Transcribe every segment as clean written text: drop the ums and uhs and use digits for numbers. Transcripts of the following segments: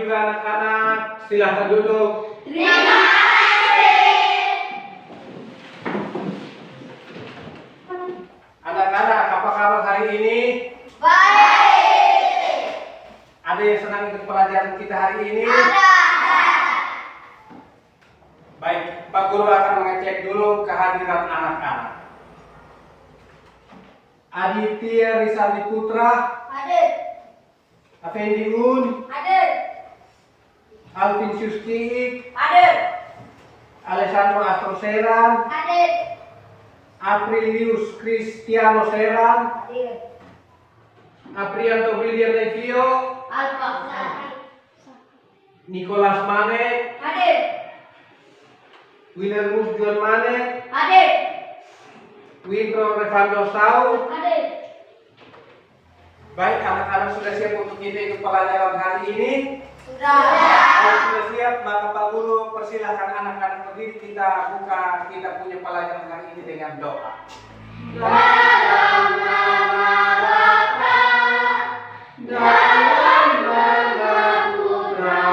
juga anak-anak, silahkan duduk. Terima kasih. Anak-anak, apa kabar hari ini? Baik. Ada yang senang ikut pelajaran kita hari ini? Ada. Baik, Pak Guru akan mengecek dulu kehadiran anak-anak. Aditya Rizaldi Putra, Hadir. Afendi Un, Hadir. Alvin Sustiik, Hadir. Alessandro Astro Seran, Hadir. Aprilius Cristiano Seran, Hadir. Aprianto William Levio, Alfa. Nicholas Mane, Hadir. Wilhelmus Juan Mane, Hadir. Wintro Revando Sau. Hadir. Baik, anak-anak sudah siap untuk kita ikut pelajaran hari ini? Sudah. Kalau sudah siap, maka Pak Guru persilahkan anak-anak berdiri, kita buka kita punya pelajaran hari ini dengan doa. Dalam nama Bapa, dalam nama Putra,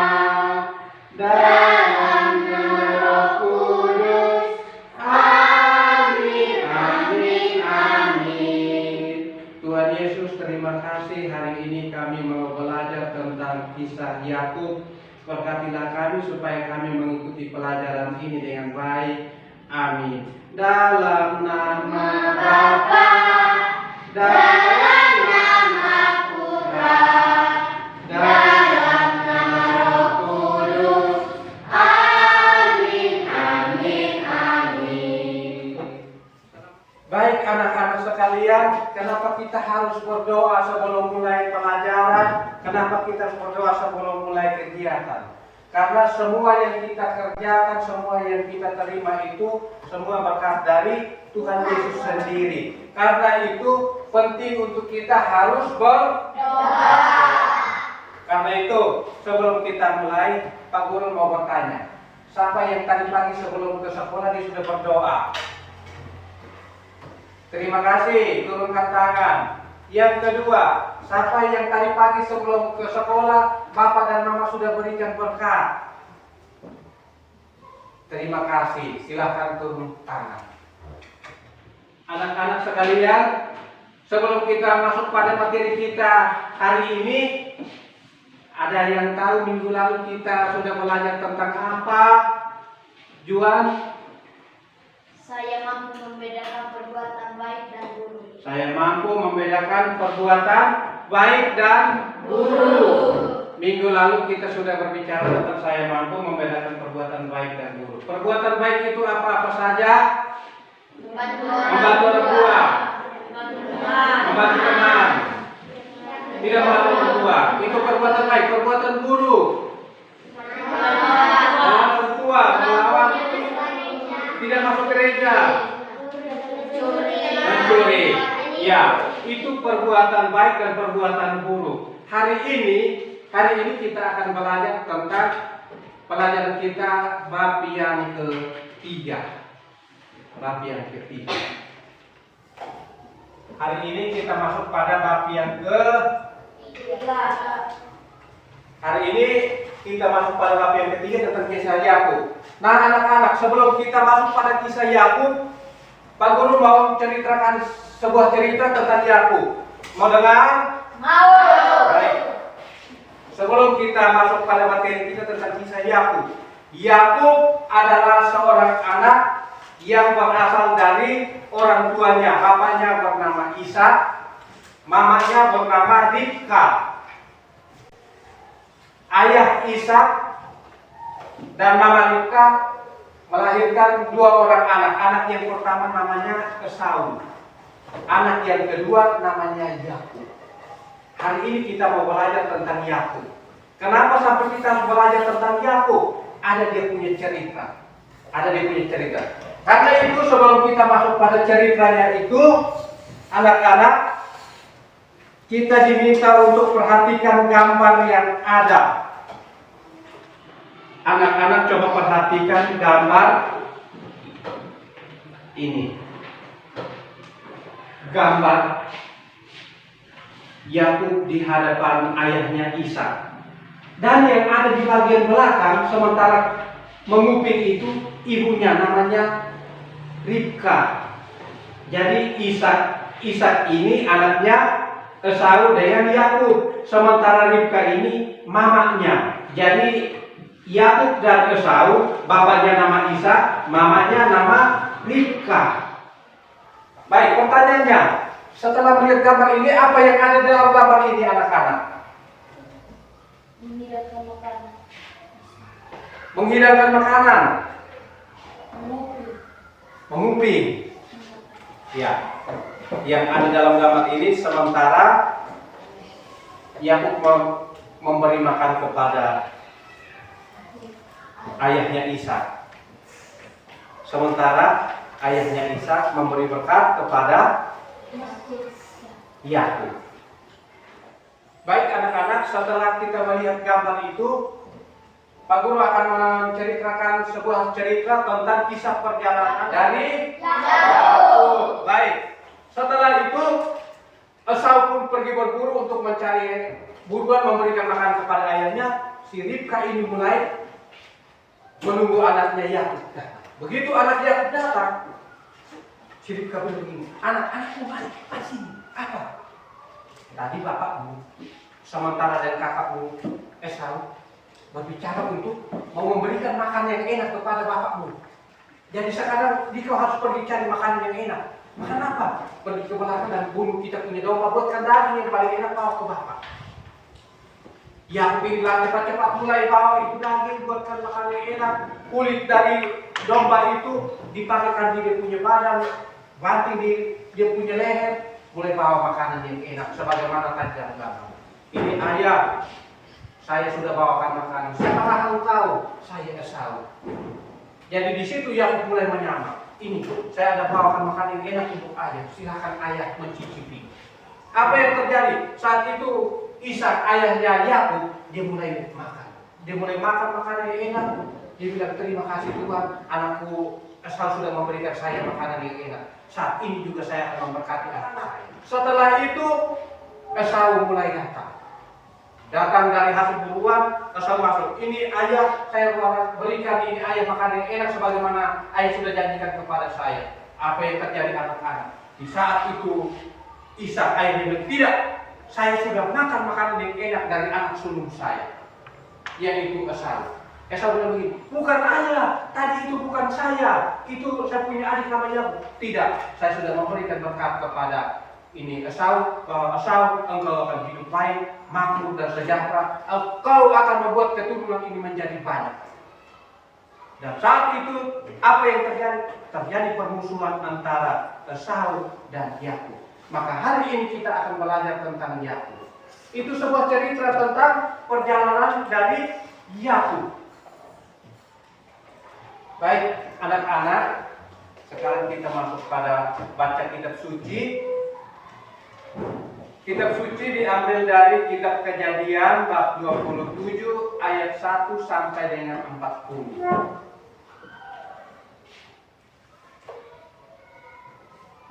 dalam nama Roh Kudus. Amin, amin, amin. Tuhan Yesus, terima kasih hari ini kami mau belajar tentang kisah Yakub. Berkatilah kami supaya kami mengikuti pelajaran ini dengan baik. Amin. Dalam nama Bapa, dalam nama Putra, dalam nama Roh Kudus. Amin, amin, amin. Baik anak-anak sekalian, kenapa kita harus berdoa sebelum mulai pelajaran? Kenapa kita harus berdoa sebelum mulai kegiatan? Karena semua yang kita kerjakan, semua yang kita terima itu semua berkat dari Tuhan Yesus sendiri. Karena itu penting untuk kita harus berdoa. Karena itu sebelum kita mulai, Pak Guru mau bertanya, siapa yang tadi pagi sebelum ke sekolah dia sudah berdoa? Terima kasih, turunkan tangan. Yang kedua, siapa yang tadi pagi sebelum ke sekolah, Bapak dan Mama sudah berikan berkat? Terima kasih, silahkan turun tangan. Anak-anak sekalian, sebelum kita masuk pada materi kita hari ini, ada yang tahu minggu lalu kita sudah belajar tentang apa? Juan? Saya mampu membedakan perbuatan baik dan buruk. Saya mampu membedakan perbuatan baik dan buruk. Minggu lalu kita sudah berbicara tentang saya mampu membedakan perbuatan baik dan buruk. Perbuatan baik itu apa-apa saja? Membantu orang tua, membantu teman, tidak membantu orang tua. Itu perbuatan baik. Perbuatan buruk, melawan orang tua, melawan, tidak masuk gereja, mencuri. Ya, itu perbuatan baik dan perbuatan buruk. Hari ini kita akan belajar tentang pelajaran kita bab yang ketiga. Bab yang ketiga. Hari ini kita masuk pada bab yang ketiga. Hari ini kita masuk pada bab yang ketiga tentang kisah Yakub. Nah anak-anak, sebelum kita masuk pada kisah Yakub, Pak Guru mau ceritakan sebuah cerita tentang Yakub. Mau dengar? Mau. Baik. Sebelum kita masuk pada materi kita tentang kisah Yakub, Yakub adalah seorang anak yang berasal dari orang tuanya. Bapaknya bernama Ishak, mamanya bernama Ribka. Ayah Ishak dan mama Ribka melahirkan dua orang anak. Anak yang pertama namanya Esau. Anak yang kedua namanya Yakub. Hari ini kita mau belajar tentang Yakub. Kenapa sampai kita harus belajar tentang Yakub? Ada dia punya cerita. Karena itu sebelum kita masuk pada ceritanya itu, anak-anak, kita diminta untuk perhatikan gambar yang ada. Anak-anak coba perhatikan gambar ini. Gambar Yakub di hadapan ayahnya Ishak. Dan yang ada di bagian belakang sementara mengupik itu ibunya namanya Ribka. Jadi Ishak ini anaknya Esau dengan Yakub. Sementara Ribka ini mamanya. Jadi Yakub dan Esau, bapaknya nama Ishak, mamanya nama Ribka. Baik, pertanyaannya, setelah melihat gambar ini, apa yang ada dalam gambar ini anak-anak? Menghidangkan makanan. Menghidangkan makanan, Mengupik. menguping. Ya, yang ada dalam gambar ini sementara Yakub memberi makan kepada ayahnya Ishak. Sementara ayahnya Ishak memberi berkat kepada Yakub. Baik anak-anak, setelah kita melihat gambar itu, Pak Guru akan menceritakan sebuah cerita tentang kisah perjalanan dari Yakub. Baik, setelah itu Esau pun pergi berburu untuk mencari buruan memberikan makan kepada ayahnya. Si Ribka ini mulai menunggu anaknya Yakub. Begitu anak Yakub datang, si Ribka pun begini, anakmu balik sini. Apa? Tadi bapakmu, sementara dan kakakmu Esau berbicara untuk mau memberikan makan yang enak kepada bapakmu. Jadi sekarang dikau harus pergi cari makanan yang enak. Makan apa? Pergi ke belakang dan bunuh kita punya domba, buatkan daging yang paling enak bawa ke bapak. Yang bilang cepat-cepat mulai bawa itu daging, buatkan makanan yang enak. Kulit dari domba itu dipakaikan di dia punya badan, banting di dia punya leher, mulai bawa makanan yang enak sebagaimana tadi dalam gambar. Ini ayah, saya sudah bawakan makanan. Siapakah engkau? Saya Esau. Jadi di situ Yakub mulai menyamar. Ini saya ada bawakan makanan yang enak untuk ayah. Silakan ayah mencicipi. Apa yang terjadi saat itu? Ishak ayahnya Yakub dia mulai makan. Dia mulai makan makanan yang enak. Dia bilang terima kasih Tuhan, anakku Esau sudah memberikan saya makanan yang enak. Saat ini juga saya akan memberkati anak saya. Setelah itu Esau mulai datang dari hasil buruan. Esau masuk. Ini ayah, saya berikan ini ayah makanan yang enak sebagaimana ayah sudah janjikan kepada saya. Apa yang terjadi anak-anak? Di saat itu Ishak ayahnya bilang, tidak, saya sudah makan makanan yang enak dari anak sulung saya, yaitu Esau. Esau bilang begini, bukan ayah, tadi itu bukan saya, itu saya punya adik namanya. Tidak, saya sudah memberikan berkat kepada ini Esau, Esau engkau akan hidup baik, makmur dan sejahtera, engkau akan membuat keturunan ini menjadi banyak. Dan saat itu apa yang terjadi? Terjadi permusuhan antara Esau dan Yakub. Maka hari ini kita akan belajar tentang Yakub. Itu sebuah cerita tentang perjalanan dari Yakub. Baik anak-anak, sekarang kita masuk pada baca kitab suci. Kitab suci diambil dari kitab Kejadian bab 27 ayat 1 sampai dengan 40.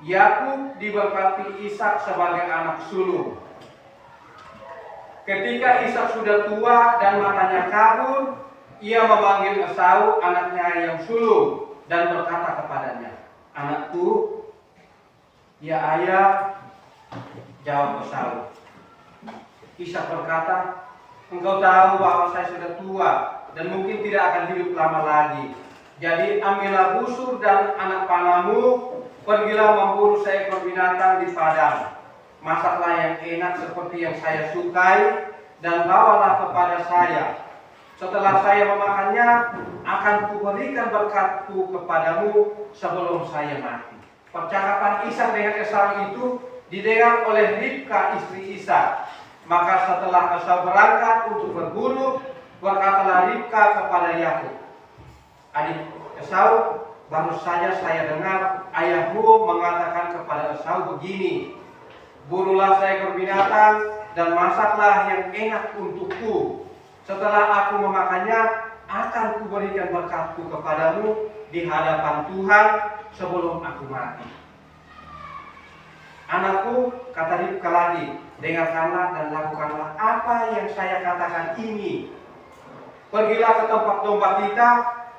Yakub diberkati Ishak sebagai anak sulung. Ketika Ishak sudah tua dan matanya kabur, ia memanggil Esau anaknya yang sulung dan berkata kepadanya, "Anakku." "Ya ayah," jawab Esau. Ishak berkata, "Engkau tahu bahwa saya sudah tua dan mungkin tidak akan hidup lama lagi. Jadi ambillah busur dan anak panahmu, pergilah memburu seekor binatang di padang. Masaklah yang enak seperti yang saya sukai dan bawalah kepada saya. Setelah saya memakannya, akan kuberikan berkatku kepadamu sebelum saya mati." Percakapan Ishak dengan Esau itu didengar oleh Ribka istri Ishak. Maka setelah Esau berangkat untuk berburu, berkatalah Ribka kepada Yakub, "Adik Esau, baru saja saya dengar ayahmu mengatakan kepada Esau begini, 'Burulah seekor binatang dan masaklah yang enak untukku. Setelah aku memakannya, akan kuberikan berkatku kepadamu di hadapan Tuhan sebelum aku mati.' Anakku," kata Ribka lagi, "dengarkanlah dan lakukanlah apa yang saya katakan ini. Pergilah ke tempat domba kita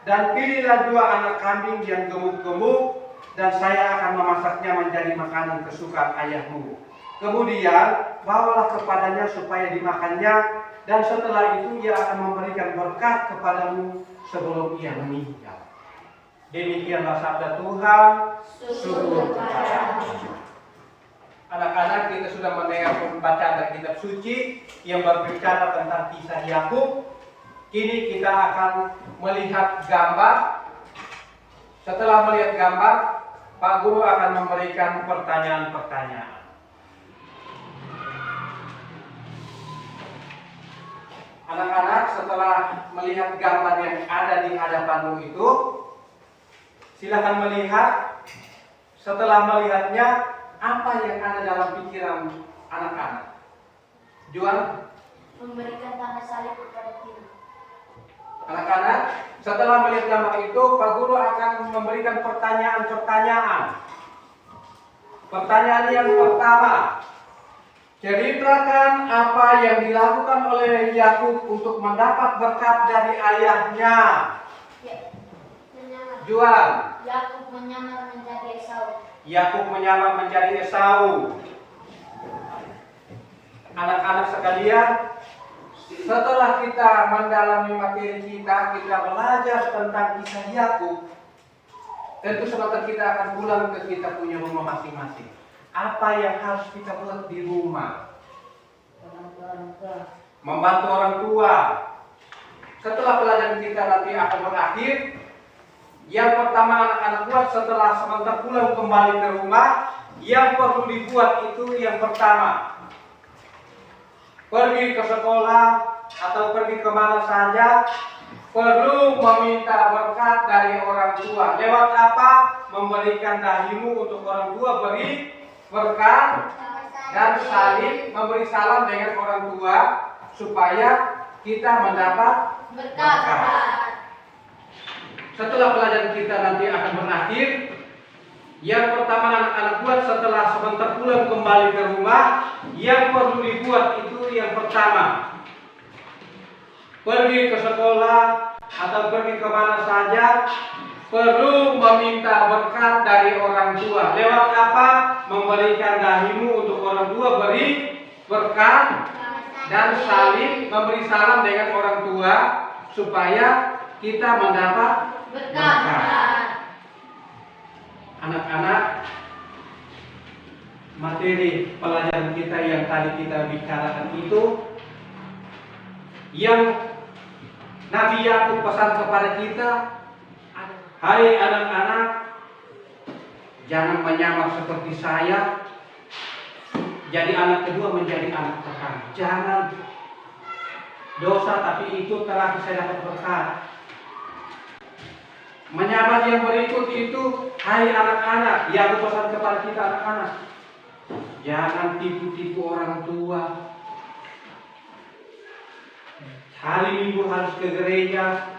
dan pilihlah 2 anak kambing yang gemuk-gemuk, dan saya akan memasaknya menjadi makanan kesukaan ayahmu. Kemudian bawalah kepadanya supaya dimakannya, dan setelah itu ia akan memberikan berkat kepadamu sebelum ia meninggal. Demikianlah sabda Tuhan. Syukur kepada Allah. Anak-anak, kita sudah mendengar pembacaan dari kitab suci yang berbicara tentang kisah Yakub. Kini kita akan melihat gambar. Setelah melihat gambar, Pak Guru akan memberikan pertanyaan-pertanyaan. Anak-anak, setelah melihat gambar yang ada di hadapanmu itu, silakan melihat. Setelah melihatnya, apa yang ada dalam pikiran anak-anak? Juan? Memberikan tanda salib kepada kita. Anak-anak, setelah melihat gambar itu, Pak Guru akan memberikan pertanyaan-pertanyaan. Pertanyaan yang pertama, ceritakan apa yang dilakukan oleh Yakub untuk mendapat berkat dari ayahnya. Ya, menyamar. Juan. Yakub menyamar menjadi Esau. Yakub menyamar menjadi Esau. Anak-anak sekalian, setelah kita mendalami materi kita belajar tentang kisah Yakub. Tentu sebentar kita akan pulang ke kita punya rumah masing-masing. Apa yang harus kita buat di rumah? Membantu orang tua. Setelah pelajaran kita nanti akan berakhir, yang pertama anak-anak buat setelah sebentar pulang kembali ke rumah, yang perlu dibuat itu yang pertama, pergi ke sekolah atau pergi kemana saja, perlu meminta berkat dari orang tua. Lewat apa? Memberikan dahimu untuk orang tua, beri berkat dan saling memberi salam dengan orang tua supaya kita mendapat berkat. Setelah pelajaran kita nanti akan berakhir, yang pertama anak-anak buat setelah sebentar pulang kembali ke rumah, yang perlu dibuat itu yang pertama, pergi ke sekolah atau pergi kemana saja, perlu meminta berkat dari orang tua. Lewat apa? Memberikan dahimu untuk orang tua, beri berkat dan saling memberi salam dengan orang tua supaya kita mendapat berkat. Anak-anak, materi pelajaran kita yang tadi kita bicarakan itu, yang Nabi Yakub pesan kepada kita, hai anak-anak, jangan menyamar seperti saya, jadi anak kedua menjadi anak pertama. Jangan dosa, tapi itu telah saya dapat berkat. Menyamar yang berikut itu, hai anak-anak, yang aku pesan kepada kita anak-anak, jangan tipu-tipu orang tua. Hari Minggu harus ke gereja.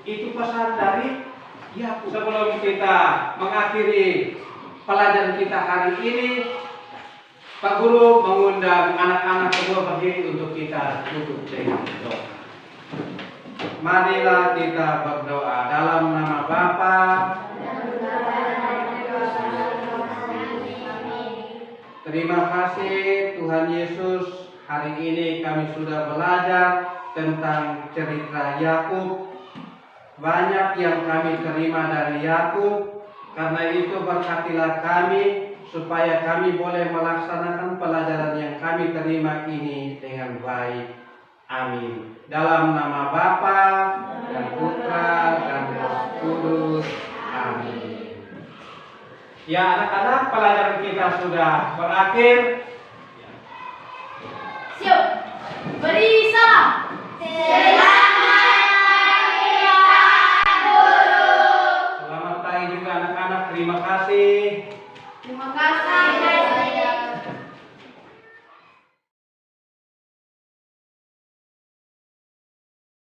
Itu pesan dari Yakub. Sebelum kita mengakhiri pelajaran kita hari ini, Pak Guru mengundang anak-anak semua berdiri untuk kita tutup dengan doa. Marilah kita berdoa. Dalam nama Bapa, terima kasih Tuhan Yesus. Hari ini kami sudah belajar tentang cerita Yakub. Banyak yang kami terima dari Yakub. Karena itu berkatilah kami supaya kami boleh melaksanakan pelajaran yang kami terima ini dengan baik. Amin. Dalam nama Bapa dan Putra dan Roh Kudus. Amin. Ya anak-anak, pelajaran kita sudah berakhir. Siap. Beri salam.